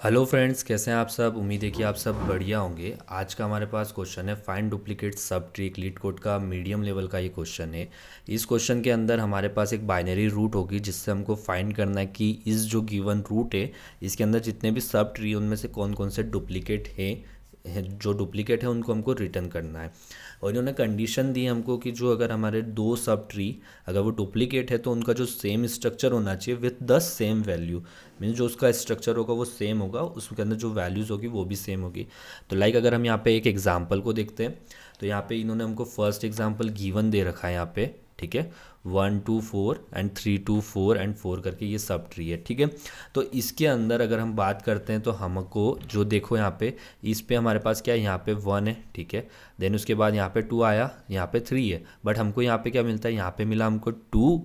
Hello friends, कैसे हैं आप सब। उम्मीद है कि आप सब बढ़िया होंगे। आज का हमारे पास क्वेश्चन है find duplicate sub tree. Leet code का मीडियम लेवल का ये क्वेश्चन है। इस क्वेश्चन के अंदर हमारे पास एक बाइनरी रूट होगी जिससे हमको फाइंड करना है कि इस जो गिवन रूट है इसके अंदर जितने भी सब ट्री उनमें से कौन कौन से डुप्लीकेट जो डुप्लीकेट है उनको हमको रिटर्न करना है। और इन्होंने कंडीशन दी हमको कि जो अगर हमारे दो सब ट्री अगर वो डुप्लीकेट है तो उनका जो सेम स्ट्रक्चर होना चाहिए with the same value. Means जो उसका स्ट्रक्चर होगा वो सेम होगा, उसके अंदर जो वैल्यूज़ होगी वो भी सेम होगी। तो लाइक अगर हम यहाँ पे एक एग्जांपल को देखते हैं तो यहाँ पे इन्होंने हमको फर्स्ट एग्जांपल गिवन दे रखा है यहाँ पे, ठीक है। 1 2 4 एंड 3 2 4 एंड 4 करके ये सब ट्री है, ठीक है। तो इसके अंदर अगर हम बात करते हैं तो हमको जो देखो यहाँ पे इस पे हमारे पास क्या है, यहाँ पे 1 है, ठीक है। देन उसके बाद यहाँ पे 2 आया, यहाँ पे 3 है, बट हमको यहाँ पे क्या मिलता है, यहाँ पे मिला हमको 2,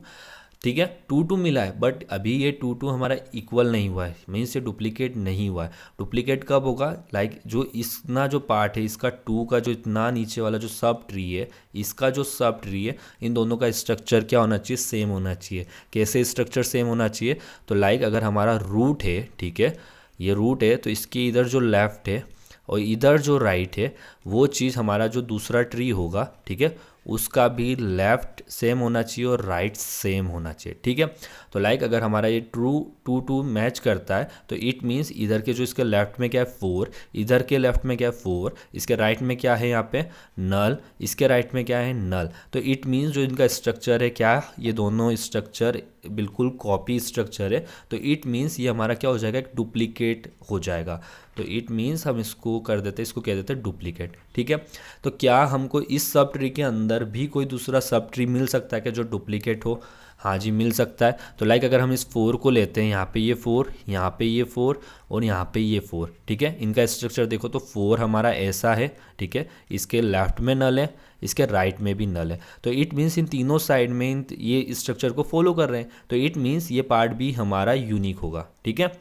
ठीक है। 2 2 मिला है, बट अभी ये 2 2 हमारा इक्वल नहीं हुआ है, मीन्स ये डुप्लीकेट नहीं हुआ है। डुप्लीकेट कब होगा, लाइक जो इसना जो पार्ट है इसका 2 का जो इतना नीचे वाला जो सब ट्री है, इसका जो सब ट्री है, इन दोनों का स्ट्रक्चर क्या होना चाहिए, सेम होना चाहिए। कैसे स्ट्रक्चर सेम होना चाहिए, तो लाइक अगर हमारा रूट है, ठीक है, ये रूट है तो इसके इधर जो लेफ्ट है और इधर जो राइट है वो चीज़ हमारा जो दूसरा ट्री होगा, ठीक है, उसका भी लेफ्ट सेम होना चाहिए और राइट सेम होना चाहिए, ठीक है। तो लाइक अगर हमारा ये ट्रू 2 2 मैच करता है तो इट मीन्स इधर के जो इसके लेफ्ट में क्या है 4, इधर के लेफ्ट में क्या है 4, इसके राइट में क्या है यहाँ पे नल, इसके राइट में क्या है नल। तो इट मीन्स जो इनका स्ट्रक्चर है क्या, ये दोनों स्ट्रक्चर बिल्कुल कॉपी स्ट्रक्चर है। तो इट मीन्स ये हमारा क्या हो जाएगा, एक डुप्लीकेट हो जाएगा। तो इट मीन्स हम इसको कर देते हैं, इसको कह देते हैं डुप्लीकेट, ठीक है। तो क्या हमको इस सब ट्री के अंदर भी कोई दूसरा सब ट्री मिल सकता है क्या जो डुप्लीकेट हो, हाँ जी मिल सकता है। तो लाइक अगर हम इस 4 को लेते हैं, यहाँ पे ये 4, यहाँ पे ये 4 और यहाँ पे ये 4, ठीक है। इनका स्ट्रक्चर देखो तो 4 हमारा ऐसा है, ठीक है, इसके लेफ्ट में नल है, इसके राइट में भी नल है। तो इट मीन्स इन तीनों साइड में ये स्ट्रक्चर को फॉलो कर रहे हैं, तो इट मीन्स ये पार्ट भी हमारा यूनिक होगा, ठीक है।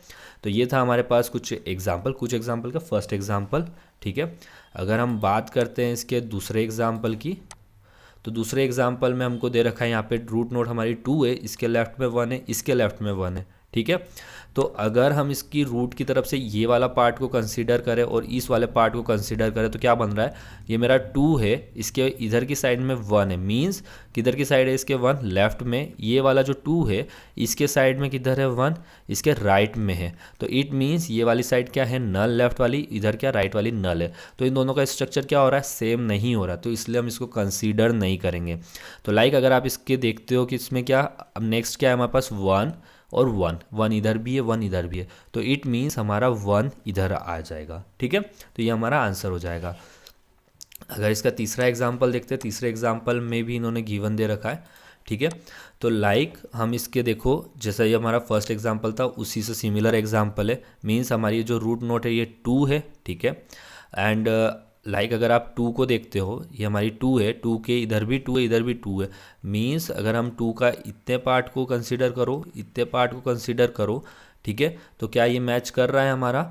तो ये था हमारे पास कुछ एग्जाम्पल का फर्स्ट एग्जाम्पल, ठीक है। अगर हम बात करते हैं इसके दूसरे एग्जाम्पल की, तो दूसरे एग्जाम्पल में हमको दे रखा है यहाँ पे रूट नोट हमारी 2 है, इसके लेफ्ट में 1 है, इसके लेफ्ट में 1 है, ठीक है। तो अगर हम इसकी रूट की तरफ से ये वाला पार्ट को कंसीडर करें और इस वाले पार्ट को कंसीडर करें तो क्या बन रहा है, ये मेरा 2 है, इसके इधर की साइड में 1 है, मीन्स किधर की साइड है इसके 1 लेफ्ट में, ये वाला जो 2 है इसके साइड में किधर है 1, इसके राइट में है। तो इट मीन्स ये वाली साइड क्या है नल लेफ्ट वाली, इधर क्या राइट वाली नल है। तो इन दोनों का स्ट्रक्चर क्या हो रहा है, सेम नहीं हो रहा, तो इसलिए हम इसको कंसीडर नहीं करेंगे। तो लाइक अगर आप इसके देखते हो कि इसमें क्या, अब नेक्स्ट क्या है हमारे पास 1 और 1, 1 इधर भी है 1 इधर भी है, तो इट मीन्स हमारा 1 इधर आ जाएगा, ठीक है। तो ये हमारा आंसर हो जाएगा। अगर इसका तीसरा एग्जाम्पल देखते हैं, तीसरे एग्जाम्पल में भी इन्होंने गिवन दे रखा है, ठीक है। तो लाइक हम इसके देखो जैसा ये हमारा फर्स्ट एग्जाम्पल था उसी से सिमिलर एग्जाम्पल है, मीन्स हमारी जो रूट नोट है ये 2 है, ठीक है। एंड लाइक अगर आप 2 को देखते हो, ये हमारी 2 है, 2 के इधर भी 2 है इधर भी 2 है, मीन्स अगर हम 2 का इतने पार्ट को कंसिडर करो, इतने पार्ट को कंसिडर करो, ठीक है, तो क्या ये मैच कर रहा है हमारा,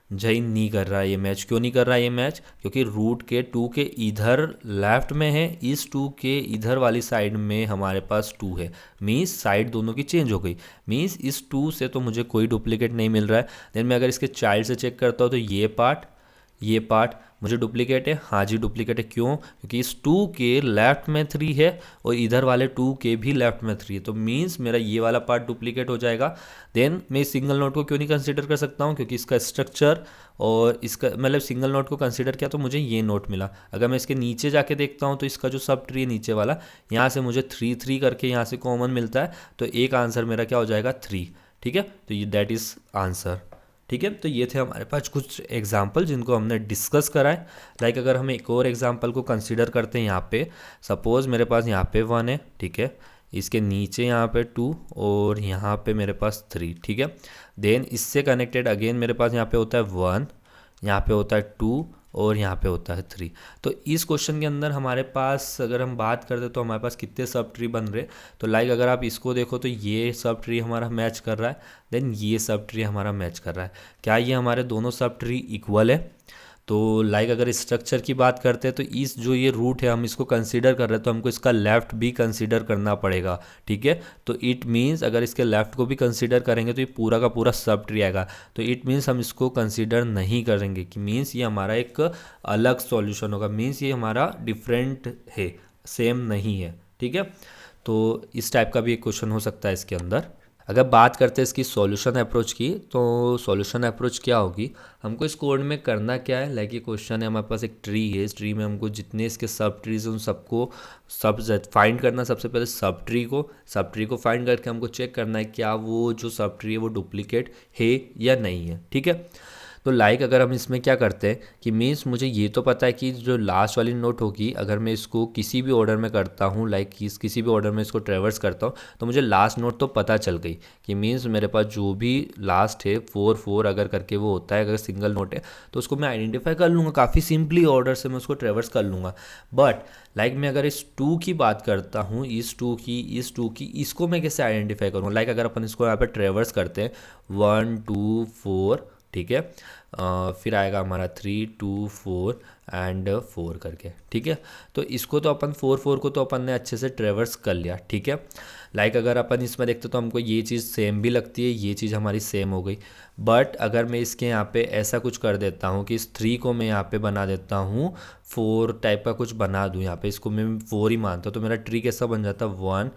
जय नहीं कर रहा है ये मैच। क्यों नहीं कर रहा है ये मैच, क्योंकि रूट के 2 के इधर लेफ्ट में है, इस 2 के इधर वाली साइड में हमारे पास 2 है, मीन्स साइड दोनों की चेंज हो गई, मीन्स इस 2 से तो मुझे कोई डुप्लीकेट नहीं मिल रहा है। देन मैं अगर इसके चाइल्ड से चेक करता हूँ तो ये पार्ट मुझे डुप्लीकेट है, हाँ जी डुप्लीकेट है। क्यों, क्योंकि इस 2 के लेफ्ट में 3 है और इधर वाले 2 के भी लेफ्ट में 3 है, तो मीन्स मेरा ये वाला पार्ट डुप्लीकेट हो जाएगा। देन मैं इस सिंगल नोट को क्यों नहीं कंसीडर कर सकता हूँ, क्योंकि इसका स्ट्रक्चर और इसका मतलब सिंगल नोट को कंसीडर किया तो मुझे ये नोट मिला। अगर मैं इसके नीचे जाके देखता हूँ तो इसका जो सब ट्री है नीचे वाला, यहाँ से मुझे 3 3 करके यहाँ से कॉमन मिलता है, तो एक आंसर मेरा क्या हो जाएगा 3, ठीक है। तो ये दैट इज़ आंसर, ठीक है। तो ये थे हमारे पास कुछ एग्जाम्पल जिनको हमने डिस्कस करा है। लाइक अगर हम एक और एग्जाम्पल को कंसीडर करते हैं, यहाँ पे सपोज़ मेरे पास यहाँ पे 1 है, ठीक है, इसके नीचे यहाँ पे 2 और यहाँ पे मेरे पास 3, ठीक है। देन इससे कनेक्टेड अगेन मेरे पास यहाँ पे होता है 1, यहाँ पे होता है 2 और यहाँ पे होता है 3। तो इस क्वेश्चन के अंदर हमारे पास अगर हम बात करते तो हमारे पास कितने सब ट्री बन रहे, तो लाइक अगर आप इसको देखो तो ये सब ट्री हमारा मैच कर रहा है, देन ये सब ट्री हमारा मैच कर रहा है। क्या ये हमारे दोनों सब ट्री इक्वल है, तो लाइक अगर स्ट्रक्चर की बात करते हैं तो इस जो ये रूट है हम इसको कंसीडर कर रहे हैं तो हमको इसका लेफ़्ट भी कंसीडर करना पड़ेगा, ठीक है। तो इट मीन्स अगर इसके लेफ़्ट को भी कंसीडर करेंगे तो ये पूरा का पूरा सब ट्री आएगा। तो इट मीन्स हम इसको कंसीडर नहीं करेंगे कि मीन्स ये हमारा एक अलग सॉल्यूशन होगा, मीन्स ये हमारा डिफरेंट है, सेम नहीं है, ठीक है। तो इस टाइप का भी एक क्वेश्चन हो सकता है इसके अंदर। अगर बात करते हैं इसकी सॉल्यूशन अप्रोच की, तो सॉल्यूशन अप्रोच क्या होगी, हमको इस कोड में करना क्या है, लाइक ये क्वेश्चन है, हमारे पास एक ट्री है, इस ट्री में हमको जितने इसके सब ट्रीज हैं उन सबको सब फाइंड करना। सबसे पहले सब ट्री को फाइंड करके हमको चेक करना है क्या वो जो सब ट्री है वो डुप्लीकेट है या नहीं है, ठीक है। तो लाइक अगर हम इसमें क्या करते हैं कि मीन्स मुझे ये तो पता है कि जो लास्ट वाली नोट होगी अगर मैं इसको किसी भी ऑर्डर में करता हूँ, लाइक किसी भी ऑर्डर में इसको ट्रेवर्स करता हूँ, तो मुझे लास्ट नोट तो पता चल गई कि मीन्स मेरे पास जो भी लास्ट है 4 अगर करके वो होता है, अगर सिंगल नोट है तो उसको मैं आइडेंटिफाई कर लूँगा, काफ़ी सिंपली ऑर्डर से मैं उसको ट्रेवर्स कर लूँगा। बट लाइक मैं अगर इस 2 की बात करता हूँ, इस 2 की इसको मैं कैसे आइडेंटिफाई करूँगा। लाइक अगर अपन इसको यहाँ पे ट्रेवर्स करते हैं 1 2 4, ठीक है, फिर आएगा हमारा 3 2 4 एंड 4 करके, ठीक है। तो इसको तो अपन 4 को तो अपन ने अच्छे से ट्रेवर्स कर लिया, ठीक है। लाइक अगर अपन इसमें देखते तो हमको ये चीज़ सेम भी लगती है, ये चीज़ हमारी सेम हो गई। बट अगर मैं इसके यहाँ पे ऐसा कुछ कर देता हूँ कि इस 3 को मैं यहाँ पे बना देता हूँ 4 टाइप का कुछ बना दूँ, यहाँ पे इसको मैं 4 ही मानता हूँ, तो मेरा ट्री कैसा बन जाता है 1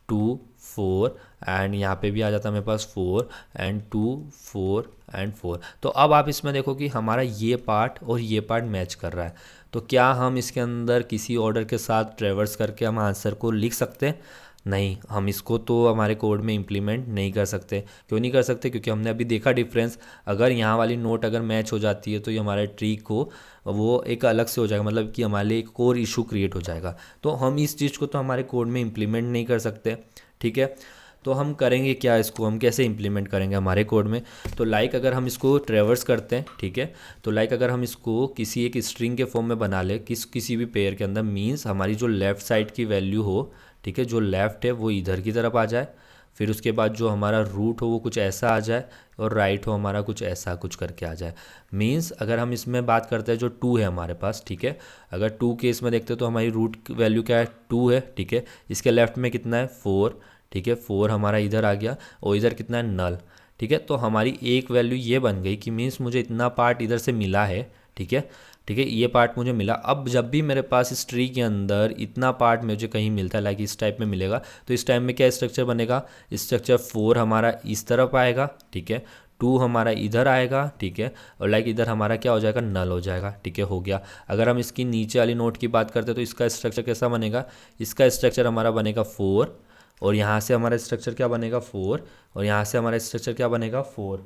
2 4 एंड यहाँ पे भी आ जाता है मेरे पास 4 एंड 2 4 एंड 4। तो अब आप इसमें देखो कि हमारा ये पार्ट और ये पार्ट मैच कर रहा है। तो क्या हम इसके अंदर किसी ऑर्डर के साथ ट्रेवर्स करके हम आंसर को लिख सकते हैं? नहीं, हम इसको तो हमारे कोड में इम्प्लीमेंट नहीं कर सकते। क्यों नहीं कर सकते? क्योंकि हमने अभी देखा डिफरेंस, अगर यहाँ वाली नोट अगर मैच हो जाती है तो ये हमारे ट्री को वो एक अलग से हो जाएगा, मतलब कि हमारे लिए एक और इशू क्रिएट हो जाएगा। तो हम इस चीज़ को तो हमारे कोड में इम्प्लीमेंट नहीं कर सकते, ठीक है। तो हम करेंगे क्या, इसको हम कैसे इम्प्लीमेंट करेंगे हमारे कोड में। तो लाइक अगर हम इसको ट्रेवर्स करते हैं, ठीक है, तो लाइक अगर हम इसको किसी एक स्ट्रिंग के फॉर्म में बना ले किसी भी पेयर के अंदर, मीन्स हमारी जो लेफ़्ट साइड की वैल्यू हो, ठीक है, जो लेफ़्ट है वो इधर की तरफ आ जाए, फिर उसके बाद जो हमारा रूट हो वो कुछ ऐसा आ जाए और राइट हो हमारा कुछ ऐसा कुछ करके आ जाए। मीन्स अगर हम इसमें बात करते हैं जो 2 है हमारे पास, ठीक है, अगर 2 के इसमें देखते हैं तो हमारी रूट वैल्यू क्या है 2 है, ठीक है। इसके लेफ्ट में कितना है 4, ठीक है, 4 हमारा इधर आ गया और इधर कितना है नल, ठीक है। तो हमारी एक वैल्यू ये बन गई कि मीन्स मुझे इतना पार्ट इधर से मिला है, ठीक है, ठीक है, ये पार्ट मुझे मिला। अब जब भी मेरे पास इस ट्री के अंदर इतना पार्ट मुझे कहीं मिलता है, लाइक इस टाइप में मिलेगा, तो इस टाइप में क्या स्ट्रक्चर बनेगा, स्ट्रक्चर 4 हमारा इस तरफ आएगा, ठीक है, 2 हमारा इधर आएगा, ठीक है, और लाइक इधर हमारा क्या हो जाएगा नल हो जाएगा, ठीक है, हो गया। अगर हम इसकी नीचे वाली नोट की बात करते हैं तो इसका स्ट्रक्चर कैसा बनेगा, इसका स्ट्रक्चर हमारा बनेगा 4 और यहाँ से हमारा स्ट्रक्चर क्या बनेगा 4 और यहाँ से हमारा स्ट्रक्चर क्या बनेगा 4।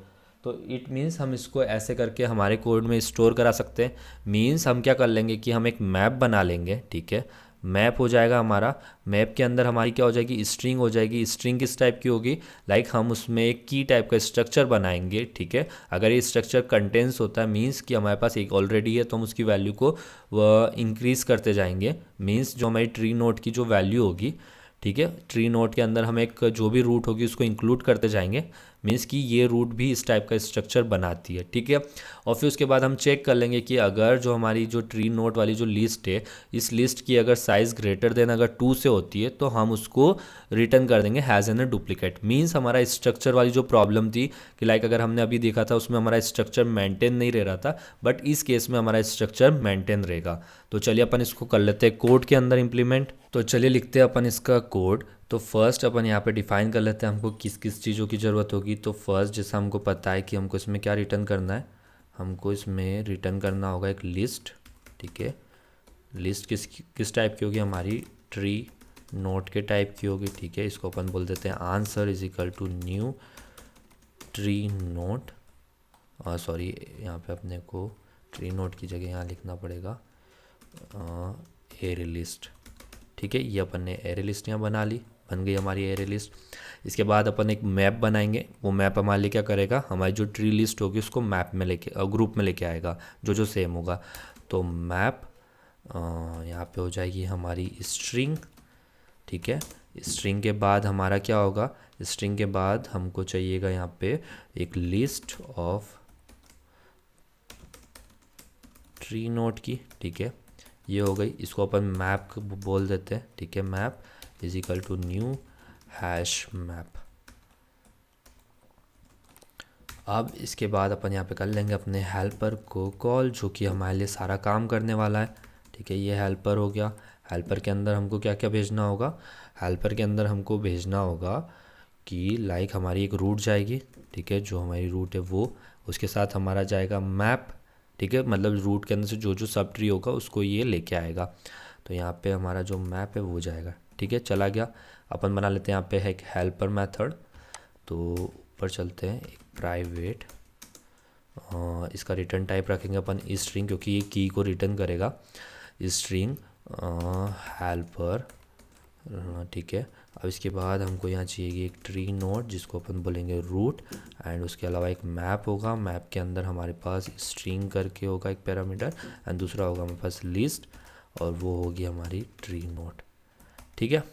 तो इट मीन्स हम इसको ऐसे करके हमारे कोड में स्टोर करा सकते हैं। मीन्स हम क्या कर लेंगे कि हम एक मैप बना लेंगे, ठीक है, मैप हो जाएगा हमारा। मैप के अंदर हमारी क्या हो जाएगी स्ट्रिंग हो जाएगी। स्ट्रिंग किस टाइप की होगी, लाइक हम उसमें एक की टाइप का स्ट्रक्चर बनाएंगे, ठीक है। अगर ये स्ट्रक्चर कंटेंस होता है मीन्स कि हमारे पास एक ऑलरेडी है तो हम उसकी वैल्यू को वह इंक्रीज़ करते जाएंगे। मीन्स जो हमारी ट्री नोट की जो वैल्यू होगी, ठीक है, ट्री नोट के अंदर हम एक जो भी रूट होगी उसको इंक्लूड करते जाएंगे। मीन्स कि ये रूट भी इस टाइप का स्ट्रक्चर बनाती है, ठीक है। और फिर उसके बाद हम चेक कर लेंगे कि अगर जो हमारी जो ट्री नोट वाली जो लिस्ट है, इस लिस्ट की अगर साइज़ ग्रेटर देन अगर 2 से होती है तो हम उसको रिटर्न कर देंगे has an a duplicate. Means हमारा स्ट्रक्चर वाली जो प्रॉब्लम थी कि लाइक अगर हमने अभी देखा था उसमें हमारा स्ट्रक्चर मेंटेन नहीं रह रहा था, बट इस केस में हमारा स्ट्रक्चर मेंटेन रहेगा। तो चलिए अपन इसको कर लेते हैं कोड के अंदर इम्प्लीमेंट। तो चलिए लिखते हैं अपन इसका कोड। तो फर्स्ट अपन यहाँ पे डिफ़ाइन कर लेते हैं हमको किस किस चीज़ों की ज़रूरत होगी। तो फर्स्ट जैसा हमको पता है कि हमको इसमें क्या रिटर्न करना है, हमको इसमें रिटर्न करना होगा एक लिस्ट, ठीक है। लिस्ट किस टाइप की होगी, हमारी ट्री नोट के टाइप की होगी, ठीक है। इसको अपन बोल देते हैं answer is equal to new tree node, sorry यहाँ पे अपने को ट्री नोट की जगह यहाँ लिखना पड़ेगा एरे लिस्ट, ठीक है। ये अपन ने एरे लिस्ट यहाँ बना ली, बन गई हमारी एरे लिस्ट। इसके बाद अपन एक मैप बनाएंगे। वो मैप हमारे लिए क्या करेगा, हमारी जो ट्री लिस्ट होगी उसको मैप में लेके ग्रुप में लेके आएगा जो सेम होगा। तो मैप यहाँ पे हो जाएगी हमारी स्ट्रिंग, ठीक है। स्ट्रिंग के बाद हमारा क्या होगा, स्ट्रिंग के बाद हमको चाहिएगा यहाँ पे एक लिस्ट ऑफ ट्री नोट की, ठीक है, ये हो गई। इसको अपन मैप बोल देते हैं, ठीक है, map is equal to new hash map. अब इसके बाद अपन यहाँ पे कर लेंगे अपने हेल्पर को कॉल, जो कि हमारे लिए सारा काम करने वाला है, ठीक है। ये हेल्पर हो गया। हेल्पर के अंदर हमको क्या क्या भेजना होगा? हेल्पर के अंदर हमको भेजना होगा कि लाइक हमारी एक रूट जाएगी, ठीक है, जो हमारी रूट है वो, उसके साथ हमारा जाएगा मैप, ठीक है, मतलब रूट के अंदर से जो जो सब ट्री होगा उसको ये लेके आएगा। तो यहाँ पे हमारा जो मैप है वो जाएगा, ठीक है, चला गया। अपन बना लेते हैं यहाँ पे है एक हेल्पर मेथड। तो ऊपर चलते हैं, एक प्राइवेट, इसका रिटर्न टाइप रखेंगे अपन स्ट्रिंग, क्योंकि ये की को रिटर्न करेगा, स्ट्रिंग हेल्पर, ठीक है। अब इसके बाद हमको यहाँ चाहिए एक ट्री नोड जिसको अपन बोलेंगे रूट, एंड उसके अलावा एक मैप होगा। मैप के अंदर हमारे पास स्ट्रिंग करके होगा एक पैरामीटर, एंड दूसरा होगा हमारे पास लिस्ट, और वो होगी हमारी ट्री नोड, ठीक है।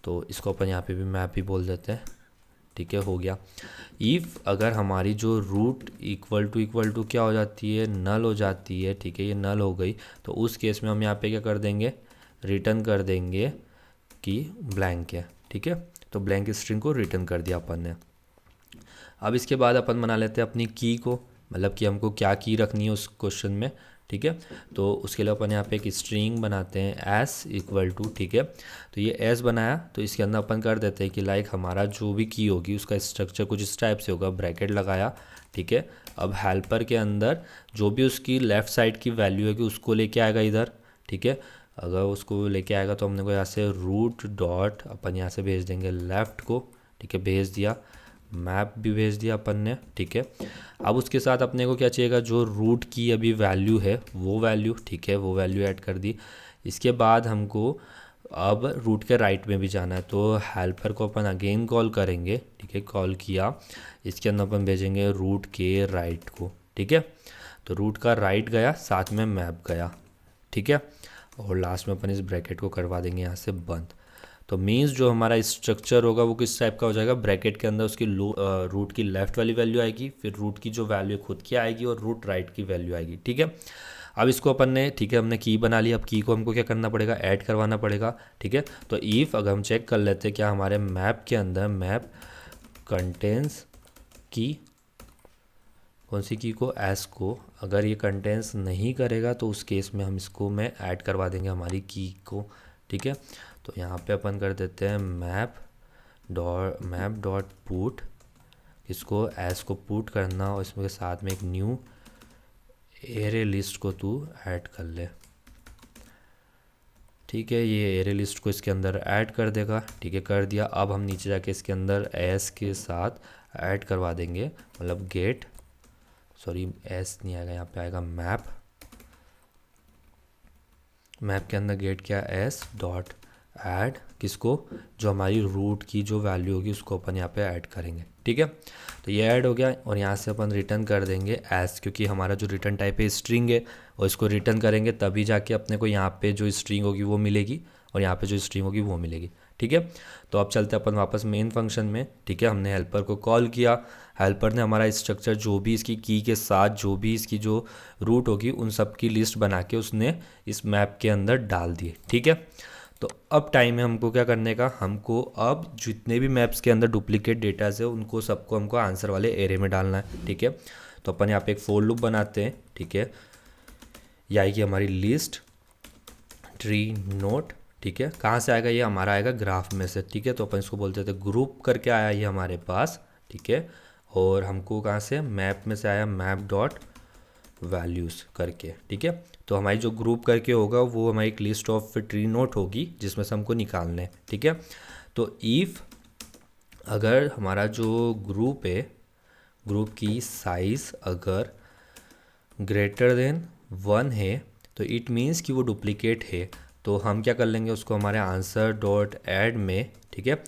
तो इसको अपन यहाँ पे भी मैप ही बोल देते हैं, ठीक है, हो गया। इफ़ अगर हमारी जो रूट इक्वल टू क्या हो जाती है, नल हो जाती है, ठीक है, ये नल हो गई, तो उस केस में हम यहाँ पे क्या कर देंगे, रिटर्न कर देंगे कि ब्लैंक है, ठीक है। तो ब्लैंक स्ट्रिंग को रिटर्न कर दिया अपन ने। अब इसके बाद अपन बना लेते हैं अपनी की को, मतलब कि हमको क्या की रखनी है उस क्वेश्चन में, ठीक है। तो उसके लिए अपन यहाँ पे एक स्ट्रिंग बनाते हैं एस इक्वल टू, ठीक है। तो ये एस बनाया, तो इसके अंदर अपन कर देते हैं कि लाइक हमारा जो भी की होगी उसका स्ट्रक्चर कुछ इस टाइप से होगा, ब्रैकेट लगाया, ठीक है। अब हेल्पर के अंदर जो भी उसकी लेफ़्ट साइड की वैल्यू है कि उसको लेके आएगा इधर, ठीक है। अगर उसको लेके आएगा तो हमने को यहाँ से रूट डॉट अपन यहाँ से भेज देंगे लेफ़्ट को, ठीक है, भेज दिया। मैप भी भेज दिया अपन ने, ठीक है। अब उसके साथ अपने को क्या चाहिएगा, जो रूट की अभी वैल्यू है वो वैल्यू, ठीक है, वो वैल्यू ऐड कर दी। इसके बाद हमको अब रूट के राइट में भी जाना है, तो हेल्पर को अपन अगेन कॉल करेंगे, ठीक है, कॉल किया। इसके अंदर अपन भेजेंगे रूट के राइट को, ठीक है। तो रूट का राइट गया, साथ में मैप गया, ठीक है, और लास्ट में अपन इस ब्रैकेट को करवा देंगे यहाँ से बंद। तो मीन्स जो हमारा स्ट्रक्चर होगा वो किस टाइप का हो जाएगा, ब्रैकेट के अंदर उसकी रूट की लेफ़्ट वाली वैल्यू आएगी, फिर रूट की जो वैल्यू खुद की आएगी, और रूट राइट की वैल्यू आएगी, ठीक है। अब इसको अपन ने, ठीक है, हमने की बना ली। अब की को हमको क्या करना पड़ेगा, ऐड करवाना पड़ेगा, ठीक है। तो इफ़ अगर हम चेक कर लेते हैं क्या हमारे मैप के अंदर मैप कंटेंस की, कौन सी की को, एस को, अगर ये कंटेंस नहीं करेगा तो उस केस में हम इसको में ऐड करवा देंगे हमारी की को, ठीक है। तो यहाँ पे अपन कर देते हैं मैप डॉट पुट, इसको एस को पुट करना, और इसमें के साथ में एक न्यू एरे लिस्ट को तू ऐड कर ले, ठीक है। ये एरे लिस्ट को इसके अंदर ऐड कर देगा, ठीक है, कर दिया। अब हम नीचे जाके इसके अंदर एस के साथ ऐड करवा देंगे, मतलब गेट, सॉरी एस नहीं आएगा, यहाँ पे आएगा मैप, मैप के अंदर गेट क्या, एस डॉट ऐड, किसको, जो हमारी रूट की जो वैल्यू होगी उसको अपन यहाँ पे ऐड करेंगे, ठीक है। तो ये ऐड हो गया, और यहाँ से अपन रिटर्न कर देंगे एस, क्योंकि हमारा जो रिटर्न टाइप है स्ट्रिंग है, और इसको रिटर्न करेंगे तभी जाके अपने को यहाँ पे जो स्ट्रिंग होगी वो मिलेगी, और यहाँ पे जो स्ट्रिंग होगी वो मिलेगी, ठीक है। तो अब चलते अपन वापस मेन फंक्शन में, ठीक है। हमने हेल्पर को कॉल किया, हेल्पर ने हमारा स्ट्रक्चर जो भी इसकी की के साथ जो भी इसकी जो रूट होगी उन सब की लिस्ट बना के उसने इस मैप के अंदर डाल दिए, ठीक है। तो अब टाइम है हमको क्या करने का, हमको अब जितने भी मैप्स के अंदर डुप्लीकेट डेटाज है उनको सबको हमको आंसर वाले एरे में डालना है, ठीक है। तो अपन यहाँ पे एक फोर लूप बनाते हैं, ठीक है। ये आएगी हमारी लिस्ट ट्री नोट, ठीक है। कहाँ से आएगा, ये हमारा आएगा ग्राफ में से, ठीक है। तो अपन इसको बोलते थे ग्रुप करके आया ये हमारे पास, ठीक है। और हमको कहाँ से, मैप में से आया, मैप डॉट वैल्यूज़ करके, ठीक है। तो हमारी जो ग्रुप करके होगा वो हमारी एक लिस्ट ऑफ ट्री नोट होगी जिसमें से हमको निकालना है, ठीक है। तो इफ़ अगर हमारा जो ग्रुप है, ग्रुप की साइज़ अगर ग्रेटर देन 1 है तो इट मीन्स कि वो डुप्लीकेट है। तो हम क्या कर लेंगे, उसको हमारे आंसर डॉट ऐड में, ठीक है,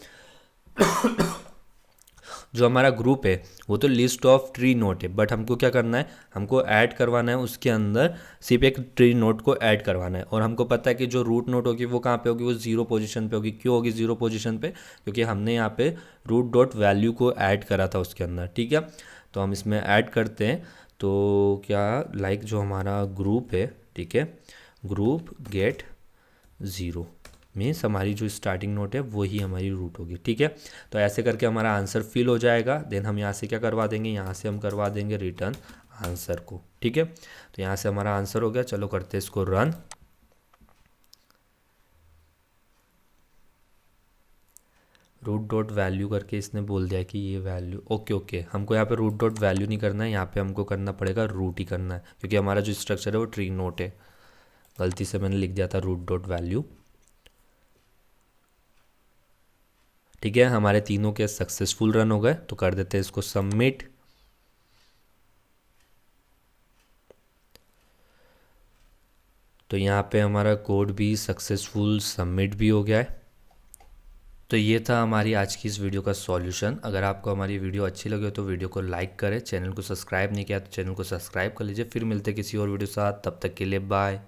जो हमारा ग्रुप है वो तो लिस्ट ऑफ ट्री नोट है, बट हमको क्या करना है, हमको ऐड करवाना है उसके अंदर सिर्फ एक ट्री नोट को ऐड करवाना है। और हमको पता है कि जो रूट नोट होगी वो कहाँ पे होगी, वो 0 पोजीशन पे होगी। क्यों होगी 0 पोजीशन पे, क्योंकि हमने यहाँ पे रूट डॉट वैल्यू को ऐड करा था उसके अंदर, ठीक है। तो हम इसमें ऐड करते हैं। तो क्या लाइक जो हमारा ग्रुप है, ठीक है, ग्रुप गेट 0 मीन्स हमारी जो स्टार्टिंग नोट है वही हमारी रूट होगी, ठीक है। तो ऐसे करके हमारा आंसर फिल हो जाएगा। देन हम यहाँ से क्या करवा देंगे, यहाँ से हम करवा देंगे रिटर्न आंसर को, ठीक है। तो यहाँ से हमारा आंसर हो गया। चलो करते हैं इसको रन। रूट डॉट वैल्यू करके इसने बोल दिया कि ये वैल्यू, ओके ओके, हमको यहाँ पे रूट डॉट वैल्यू नहीं करना है, यहाँ पे हमको करना पड़ेगा रूट ही करना है, क्योंकि हमारा जो स्ट्रक्चर है वो ट्री नोट है। गलती से मैंने लिख दिया था रूट डॉट वैल्यू, ठीक है। हमारे तीनों के सक्सेसफुल रन हो गए। तो कर देते हैं इसको सबमिट। तो यहाँ पे हमारा कोड भी सक्सेसफुल सबमिट भी हो गया है। तो ये था हमारी आज की इस वीडियो का सॉल्यूशन। अगर आपको हमारी वीडियो अच्छी लगे तो वीडियो को लाइक करें, चैनल को सब्सक्राइब नहीं किया तो चैनल को सब्सक्राइब कर लीजिए। फिर मिलते किसी और वीडियो के साथ, तब तक के लिए बाय।